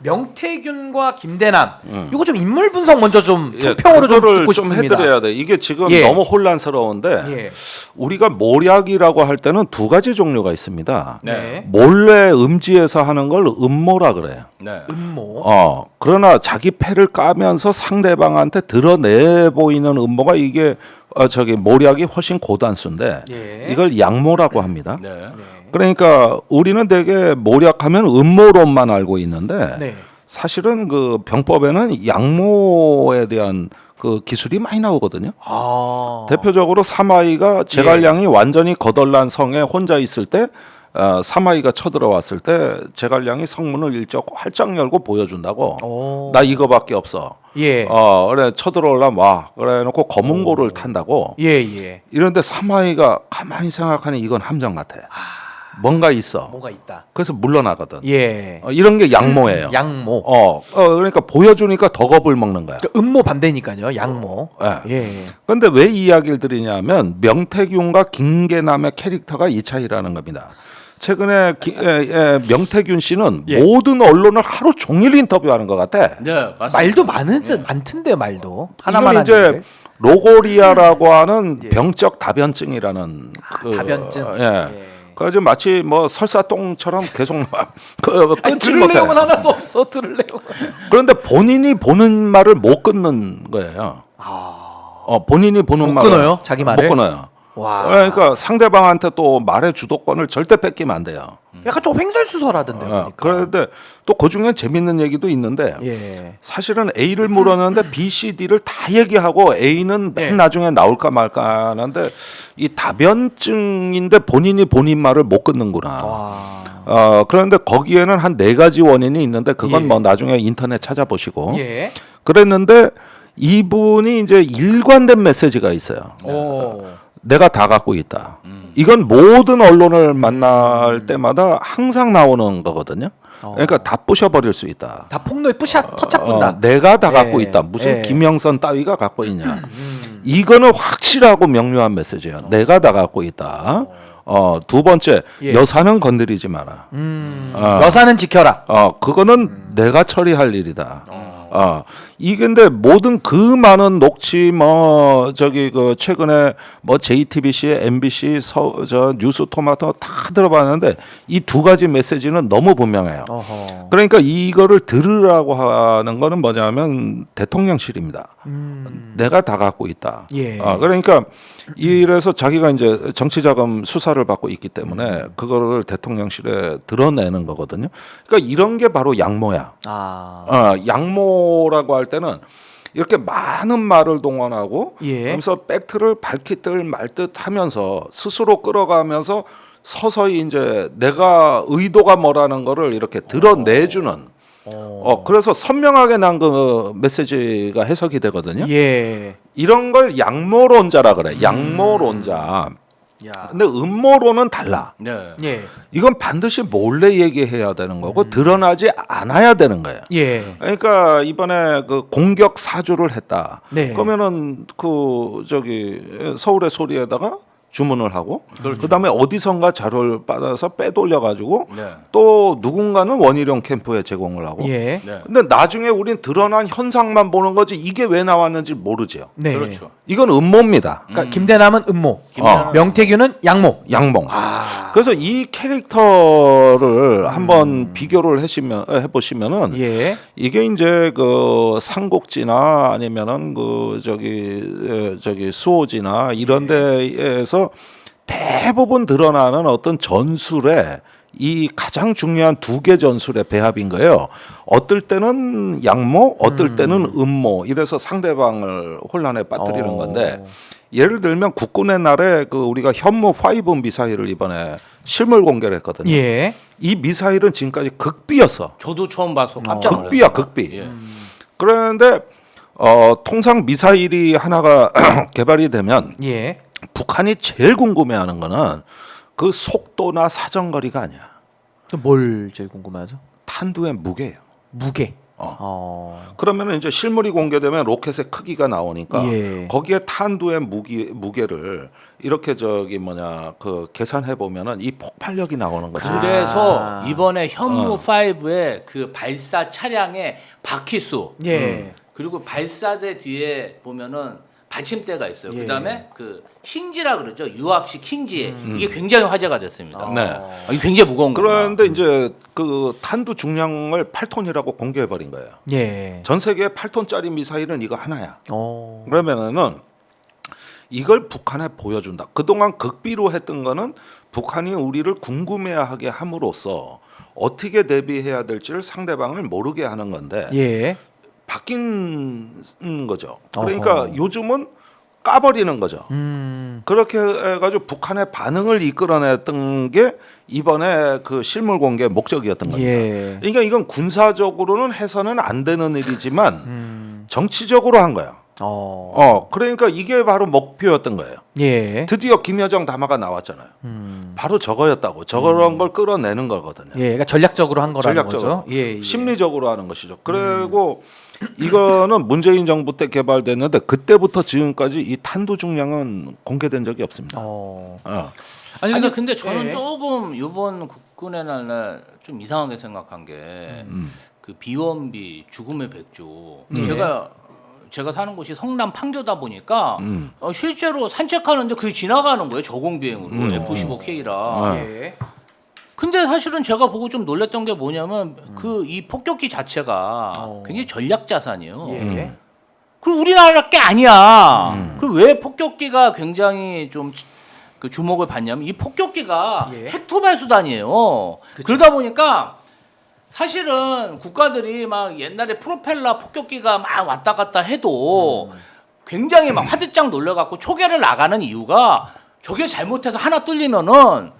명태균과 김대남 이거 좀 인물 분석 먼저 좀 총평으로 좀 듣고 좀 싶습니다. 해드려야 돼. 이게 지금 예. 너무 혼란스러운데 예. 우리가 모략이라고 할 때는 두 가지 종류가 있습니다. 네. 몰래 음지에서 하는 걸 음모라 그래요. 네. 음모. 그러나 자기 패를 까면서 상대방한테 드러내 보이는 음모가 이게 모략이 훨씬 고단수인데 예. 이걸 양모라고 합니다. 네. 네. 그러니까 우리는 되게 모략하면 음모론만 알고 있는데 네. 사실은 그 병법에는 양모에 대한 그 기술이 많이 나오거든요. 대표적으로 사마이가 제갈량이 완전히 거덜난 성에 혼자 있을 때 사마이가 쳐들어왔을 때 제갈량이 성문을 일적 활짝 열고 보여준다고. 나 이거밖에 없어. 예. 그래 쳐들어올라면 와. 그래놓고 검은고를 탄다고. 예. 이런데 사마이가 가만히 생각하니 이건 함정 같아. 뭔가 있어. 뭐가 있다. 그래서 물러나거든. 예. 이런 게 양모예요. 양모. 그러니까 보여주니까 더 겁을 먹는 거야. 그러니까 음모 반대니까요. 양모. 예. 예. 그런데 왜 이 이야기를 드리냐면 명태균과 김계남의 캐릭터가 이 차이라는 겁니다. 최근에 명태균 씨는 예. 모든 언론을 하루 종일 인터뷰하는 것 같아. 네, 맞습니다. 말도 많던데요, 말도. 이건 하나만 이제 하는데. 로고리아라고 하는 예. 병적 다변증이라는 다변증. 예. 그래서 마치 뭐 설사똥처럼 계속 끊지 들을 못해. 내용은 하나도 없어. 들을 내용. 그런데 본인이 보는 말을 못 끊는 거예요. 본인이 보는 못 말을 끊어요? 자기 말을? 못 끊어요. 와. 그러니까 상대방한테 또 말의 주도권을 절대 뺏기면 안 돼요. 약간 좀 횡설수설하던데. 보니까. 그런데 또 그중에 재밌는 얘기도 있는데 예. 사실은 A를 물었는데 B, C, D를 다 얘기하고 A는 맨 예. 나중에 나올까 말까 하는데 이 다변증인데 본인이 본인 말을 못 끊는구나. 와. 그런데 거기에는 한 4가지 원인이 있는데 그건 예. 뭐 나중에 인터넷 찾아보시고 예. 그랬는데 이분이 이제 일관된 메시지가 있어요. 오. 내가 다 갖고 있다. 이건 모든 언론을 만날 때마다 항상 나오는 거거든요. 그러니까 다 부셔버릴 수 있다. 다 폭로에 터착분다. 내가 다 예. 갖고 있다. 무슨 예. 김영선 따위가 갖고 있냐. 이거는 확실하고 명료한 메시지예요. 내가 다 갖고 있다. 두 번째, 예. 여사는 건드리지 마라. 여사는 지켜라. 그거는 내가 처리할 일이다. 이게 근데 모든 그 많은 녹취 최근에 JTBC, MBC, 뉴스토마토 다 들어봤는데 이 2가지 메시지는 너무 분명해요. 어허. 그러니까 이거를 들으라고 하는 거는 뭐냐면 대통령실입니다. 내가 다 갖고 있다. 예. 그러니까 이래서 자기가 이제 정치자금 수사를 받고 있기 때문에 그거를 대통령실에 드러내는 거거든요. 그러니까 이런 게 바로 양모야. 양모라고 할 때는 이렇게 많은 말을 동원하고 예. 그러면서 팩트를 밝히듯 말듯 하면서 스스로 끌어가면서 서서히 이제 내가 의도가 뭐라는 거를 이렇게 드러내주는 그래서 선명하게 난 그 메시지가 해석이 되거든요. 예. 이런 걸 양모론자라 그래. 양모론자. 야. 근데 음모론은 달라. 네. 예. 이건 반드시 몰래 얘기해야 되는 거고 드러나지 않아야 되는 거예요. 예. 그러니까 이번에 그 공격 사주를 했다. 네. 그러면은 서울의 소리에다가 주문을 하고 그다음에 어디선가 자료를 받아서 빼돌려 가지고 네. 또 누군가는 원희룡 캠프에 제공을 하고 예. 네. 근데 나중에 우린 드러난 현상만 보는 거지 이게 왜 나왔는지 모르죠. 네. 그렇죠. 이건 음모입니다. 그러니까 김대남은 음모, 김대남은 명태균은 양모. 양몽. 아. 그래서 이 캐릭터를 한번 비교를 해보시면은 예. 이게 이제 그 삼국지나 아니면은 수호지나 이런 데에서 대부분 드러나는 어떤 전술에 이 가장 중요한 2개 전술의 배합인 거예요. 어떨 때는 양모, 어떨 때는 음모. 이래서 상대방을 혼란에 빠뜨리는 건데 예를 들면 국군의 날에 우리가 현무 5 미사일을 이번에 실물 공개를 했거든요. 예. 이 미사일은 지금까지 극비였어. 저도 처음 봐서 깜짝 놀랐어요. 극비야, 극비. 예. 그런데 통상 미사일이 하나가 개발이 되면 예. 북한이 제일 궁금해하는 거는 그 속도나 사정거리가 아니야. 뭘 제일 궁금해하죠? 탄두의 무게예요. 무게. 그러면은 이제 실물이 공개되면 로켓의 크기가 나오니까 예. 거기에 탄두의 무게를 이렇게 그 계산해 보면은 이 폭발력이 나오는 거죠. 그래서 이번에 현무 5의 그 발사 차량의 바퀴수 예. 그리고 발사대 뒤에 보면은 받침대가 있어요. 예. 그다음에 그 힌지라 그러죠. 유압식 힌지 이게 굉장히 화제가 됐습니다. 네. 이게 굉장히 무거운 거예요. 그런데 이제 그 탄두 중량을 8톤이라고 공개해 버린 거예요. 예. 전 세계 8톤짜리 미사일은 이거 하나야. 어. 그러면은 이걸 북한에 보여준다. 그동안 극비로 했던 거는 북한이 우리를 궁금해하게 함으로써 어떻게 대비해야 될지를 상대방을 모르게 하는 건데 예. 바뀐 거죠. 그러니까 어허. 요즘은 까버리는 거죠. 그렇게 해가지고 북한의 반응을 이끌어냈던 게 이번에 그 실물 공개 목적이었던 겁니다. 예. 그러니까 이건 군사적으로는 해서는 안 되는 일이지만 정치적으로 한 거야. 그러니까 이게 바로 목표였던 거예요. 예. 드디어 김여정 담화가 나왔잖아요. 바로 저거였다고. 저런 걸 끌어내는 거거든요. 예. 그러니까 전략적으로 한 거라는 전략적으로. 거죠. 예. 예. 심리적으로 하는 것이죠. 그리고 이거는 문재인 정부 때 개발됐는데 그때부터 지금까지 이 탄두 중량은 공개된 적이 없습니다. 아니 근데 저는 예. 조금 이번 국군의 날 좀 이상하게 생각한 게 그 비원비 죽음의 백조 제가 사는 곳이 성남 판교다 보니까 실제로 산책하는데 그게 지나가는 거예요. 저공비행으로 F-15K라. 예. 근데 사실은 제가 보고 좀 놀랐던 게 뭐냐면 그 이 폭격기 자체가 굉장히 전략 자산이에요. 예. 그리고 우리나라 게 아니야. 그리고 왜 폭격기가 굉장히 좀 그 주목을 받냐면 이 폭격기가 예. 핵토발 수단이에요. 그러다 보니까 사실은 국가들이 막 옛날에 프로펠러 폭격기가 막 왔다 갔다 해도 굉장히 막 화들짝 놀래갖고 초계를 나가는 이유가 저게 잘못해서 하나 뚫리면은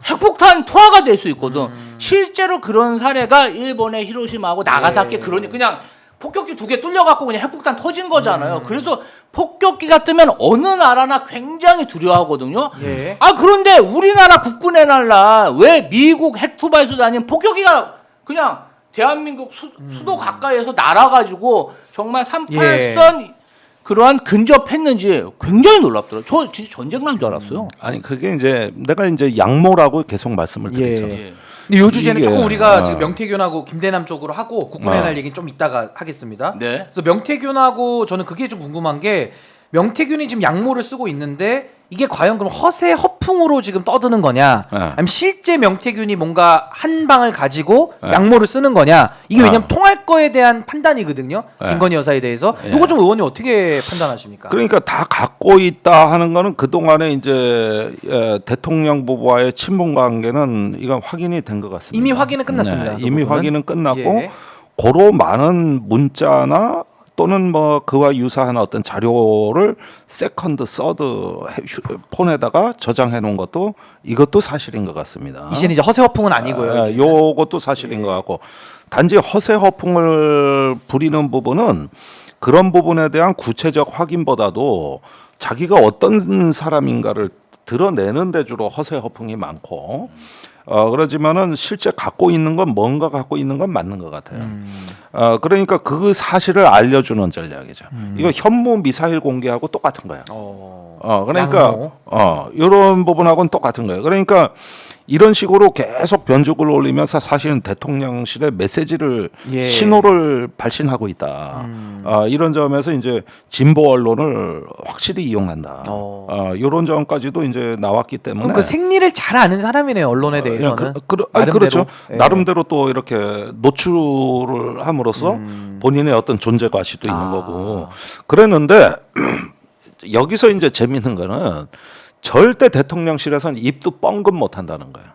핵폭탄 투하가 될 수 있거든. 실제로 그런 사례가 일본의 히로시마하고 나가사키 그러니 그냥 폭격기 2개 뚫려갖고 그냥 핵폭탄 터진 거잖아요. 그래서 폭격기가 뜨면 어느 나라나 굉장히 두려워하거든요. 예. 그런데 우리나라 국군의 날라 왜 미국 핵투발 수단인 폭격기가 그냥 대한민국 수도 가까이에서 날아가지고 정말 38선 그러한 근접했는지 굉장히 놀랍더라고요. 저 진짜 전쟁 난 줄 알았어요. 아니 그게 이제 내가 이제 양모라고 계속 말씀을 드리죠. 예. 근데 요 주제는 이게, 조금 우리가 지금 명태균하고 김대남 쪽으로 하고 국군의 날 얘기는 좀 이따가 하겠습니다. 네. 그래서 명태균하고 저는 그게 좀 궁금한 게 명태균이 지금 약모를 쓰고 있는데 이게 과연 그럼 허세 허풍으로 지금 떠드는 거냐? 아니면 실제 명태균이 뭔가 한 방을 가지고 약모를 쓰는 거냐? 이게 왜냐면 통할 거에 대한 판단이거든요. 김건희 여사에 대해서. 이거 좀 의원님 어떻게 판단하십니까? 그러니까 다 갖고 있다 하는 거는 그 동안에 이제 대통령 부부와의 친분 관계는 이건 확인이 된 것 같습니다. 이미 확인은 끝났습니다. 네, 그 이미 부분은. 확인은 끝났고 예. 고로 많은 문자나 또는 뭐 그와 유사한 어떤 자료를 세컨드, 서드 폰에다가 저장해 놓은 것도 이것도 사실인 것 같습니다. 이제는 이제 허세 허풍은 아니고요. 이제는. 요것도 사실인 것 같고 단지 허세 허풍을 부리는 부분은 그런 부분에 대한 구체적 확인보다도 자기가 어떤 사람인가를 드러내는 데 주로 허세 허풍이 많고 그러지만은 실제 갖고 있는 건 뭔가 갖고 있는 건 맞는 것 같아요. 그러니까 그 사실을 알려주는 전략이죠. 이거 현무 미사일 공개하고 똑같은 거예요. 그러니까 이런 부분하고는 똑같은 거예요. 그러니까 이런 식으로 계속 변죽을 올리면서 사실은 대통령실의 메시지를 신호를 발신하고 있다. 이런 점에서 이제 진보 언론을 확실히 이용한다. 이런 점까지도 이제 나왔기 때문에 그럼 그 생리를 잘 아는 사람이네요. 언론에 대해서는. 그렇죠. 예. 나름대로 또 이렇게 노출을 함으로써 본인의 어떤 존재 가치도 있는 거고 그랬는데 여기서 이제 재밌는 거는 절대 대통령실에서는 입도 뻥긋 못 한다는 거예요.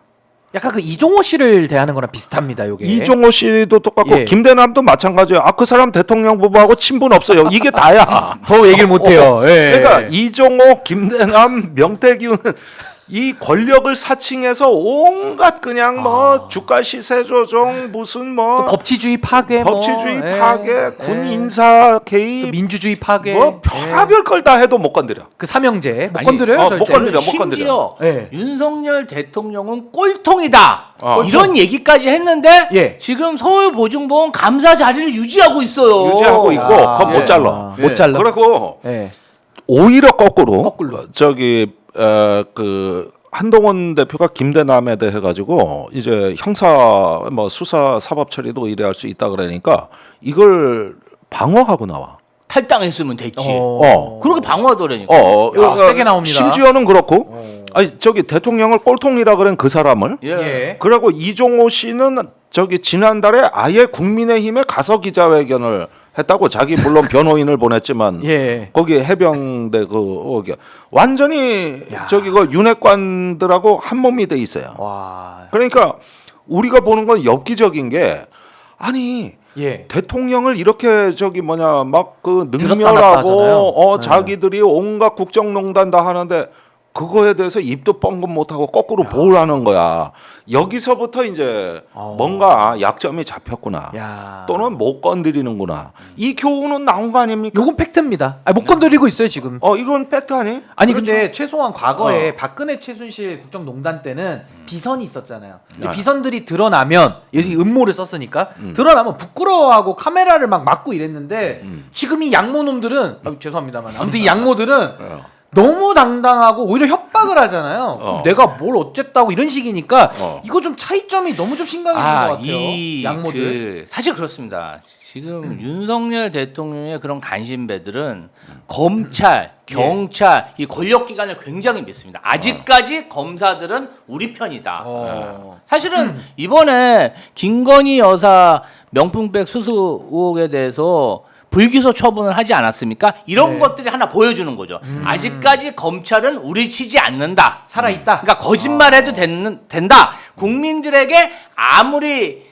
약간 그 이종호 씨를 대하는 거랑 비슷합니다. 요게. 이종호 씨도 똑같고 예. 김대남도 마찬가지예요. 그 사람 대통령 부부하고 친분 없어요. 이게 다야. 더 얘기를 못 해요. 예. 그러니까 이종호, 김대남, 명태균 이 권력을 사칭해서 온갖 그냥 뭐 주가 시세 조정 무슨 또 뭐 법치주의 파괴, 법치주의 뭐, 파괴, 군 인사 또 개입, 민주주의 파괴, 뭐 별별 걸 다 해도 못 건드려. 그 삼형제 못 아니, 건드려요. 못 절대. 건드려. 못 심지어 건드려. 예. 윤석열 대통령은 꼴통이다. 어. 이런 얘기까지 했는데 예. 지금 서울보증보험 감사 자리를 유지하고 있어요. 유지하고 있고 그건 못 잘라. 못 잘라. 그리고 예. 오히려 거꾸로, 거꾸로. 저기 그 한동훈 대표가 김대남에 대해 가지고 이제 형사 뭐 수사 사법 처리도 의뢰할 수 있다 그러니까 이걸 방어하고 나와. 탈당했으면 됐지. 어. 그렇게 방어하더라니까. 세게 나옵니다. 심지어는 그렇고, 아니 저기 대통령을 꼴통이라 그런 그 사람을. 예. 예. 그리고 이종호 씨는 저기 지난달에 아예 국민의힘에 가서 기자회견을 했다고. 자기 물론 변호인을 보냈지만 예. 거기 해병대 완전히 저기 그 윤핵관들하고 한 몸이 돼 있어요. 와. 그러니까 우리가 보는 건 엽기적인 게, 아니 예. 대통령을 이렇게 저기 막 그 들었다 놨다 능멸하고 하잖아요. 네. 자기들이 온갖 국정농단 다 하는데 그거에 대해서 입도 뻥긋 못하고 거꾸로 보호하는 거야. 여기서부터 이제 뭔가 약점이 잡혔구나. 야. 또는 못 건드리는구나. 이 교훈은 나온 거 아닙니까? 요건 팩트입니다. 못 건드리고 있어요 지금. 이건 팩트 아니? 아니 그렇죠? 근데 최소한 과거에 박근혜 최순실 국정농단 때는 비선이 있었잖아요. 근데 네. 비선들이 드러나면 여기 음모를 썼으니까 드러나면 부끄러워하고 카메라를 막 막고 이랬는데 지금 이 양모놈들은 죄송합니다만 아무튼 이 양모들은 너무 당당하고 오히려 협박을 하잖아요. 내가 뭘 어쨌다고 이런 식이니까 이거 좀 차이점이 너무 좀 심각해진 것 같아요. 양모들. 사실 그렇습니다. 지금 윤석열 대통령의 그런 간신배들은 검찰, 경찰, 이 권력기관을 굉장히 믿습니다. 아직까지 검사들은 우리 편이다. 사실은 이번에 김건희 여사 명품백 수수 의혹에 대해서 불기소 처분을 하지 않았습니까? 이런 것들이 하나 보여주는 거죠. 아직까지 검찰은 우리 치지 않는다. 살아있다. 그러니까 거짓말해도 된다. 국민들이 아무리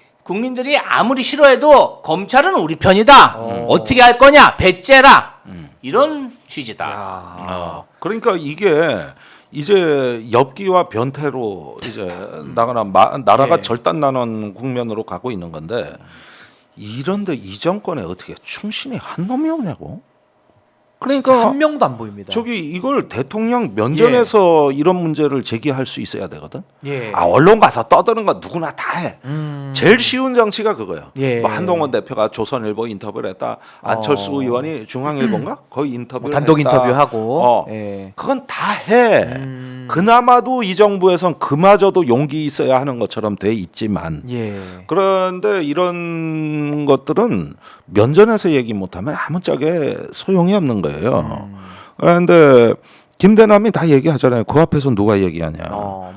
싫어해도 검찰은 우리 편이다. 어떻게 할 거냐? 배째라. 이런 취지다. 그러니까 이게 이제 엽기와 변태로 이제 나라가 예. 절단나는 국면으로 가고 있는 건데, 이런데 이 정권에 어떻게 충신이 한 놈이 없냐고? 그러니까 한 명도 안 보입니다. 저기 이걸 대통령 면전에서 이런 문제를 제기할 수 있어야 되거든. 예. 언론 가서 떠드는 건 누구나 다 해. 제일 쉬운 정치가 그거예요. 예. 뭐 한동훈 대표가 조선일보 인터뷰를 했다. 안철수 의원이 중앙일보인가 거의 인터뷰를 단독 했다. 인터뷰하고. 예. 그건 다 해. 그나마도 이 정부에선 그마저도 용기 있어야 하는 것처럼 돼 있지만, 예. 그런데 이런 것들은 면전에서 얘기 못하면 아무짝에 소용이 없는 거예요. 그런데 김대남이 다 얘기하잖아요. 그 앞에서 누가 얘기하냐.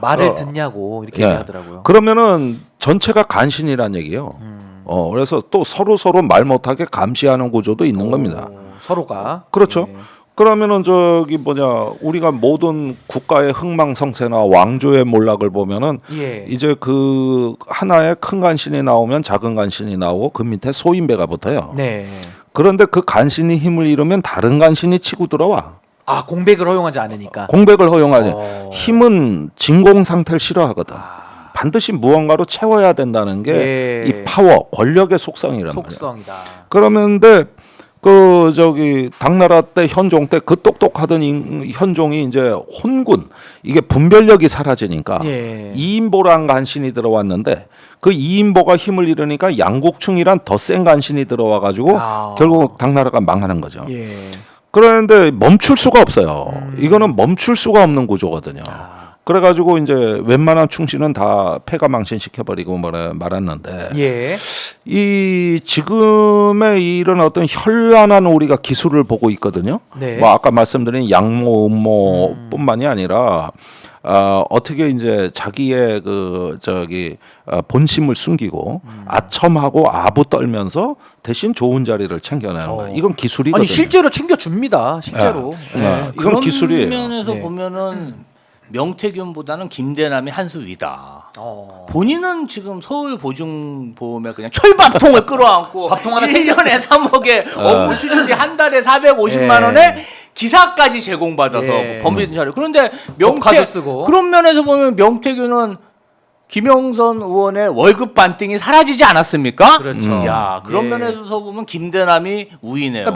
말을 듣냐고 이렇게 얘기하더라고요. 그러면은 전체가 간신이란 얘기예요. 그래서 또 서로 말 못하게 감시하는 구조도 있는 겁니다. 서로가. 그렇죠. 예. 그러면은 우리가 모든 국가의 흥망성쇠나 왕조의 몰락을 보면은 예. 이제 그 하나의 큰 간신이 나오면 작은 간신이 나오고 그 밑에 소인배가 붙어요. 네. 그런데 그 간신이 힘을 잃으면 다른 간신이 치고 들어와. 공백을 허용하지 않으니까. 공백을 허용하지. 힘은 진공 상태를 싫어하거든. 반드시 무언가로 채워야 된다는 게 이 파워, 권력의 속성이란 말이야. 속성이다. 그러면데 당나라 때 현종 때 그 똑똑하던 현종이 이제 혼군, 이게 분별력이 사라지니까 예. 이인보란 간신이 들어왔는데, 그 이인보가 힘을 잃으니까 양국충이란 더 센 간신이 들어와 가지고 결국 당나라가 망하는 거죠. 예. 그런데 멈출 수가 없어요. 이거는 멈출 수가 없는 구조거든요. 그래가지고 이제 웬만한 충신은 다 폐가망신시켜버리고 말았는데, 예. 이 지금의 이런 어떤 현란한 우리가 기술을 보고 있거든요. 네. 뭐 아까 말씀드린 양모, 음모뿐만이 아니라 어떻게 이제 자기의 본심을 숨기고 아첨하고 아부 떨면서 대신 좋은 자리를 챙겨내는 거예요. 이건 기술이거든요. 아니 실제로 챙겨줍니다. 실제로. 이건 그런 기술이에요. 면에서 네. 보면은 명태균보다는 김대남이 한 수 위다. 본인은 지금 서울 보증보험에 그냥 철밥통을 끌어안고 밥통 하나 1년에 3억에 업무 추진비 한 달에 450만 원에 기사까지 제공받아서 예. 범죄 자료. 그런데 법카도 쓰고. 그런 면에서 보면 명태균은 김영선 의원의 월급 반띵이 사라지지 않았습니까? 그렇죠. 야, 그런 예. 면에서 보면 김대남이 우위네요.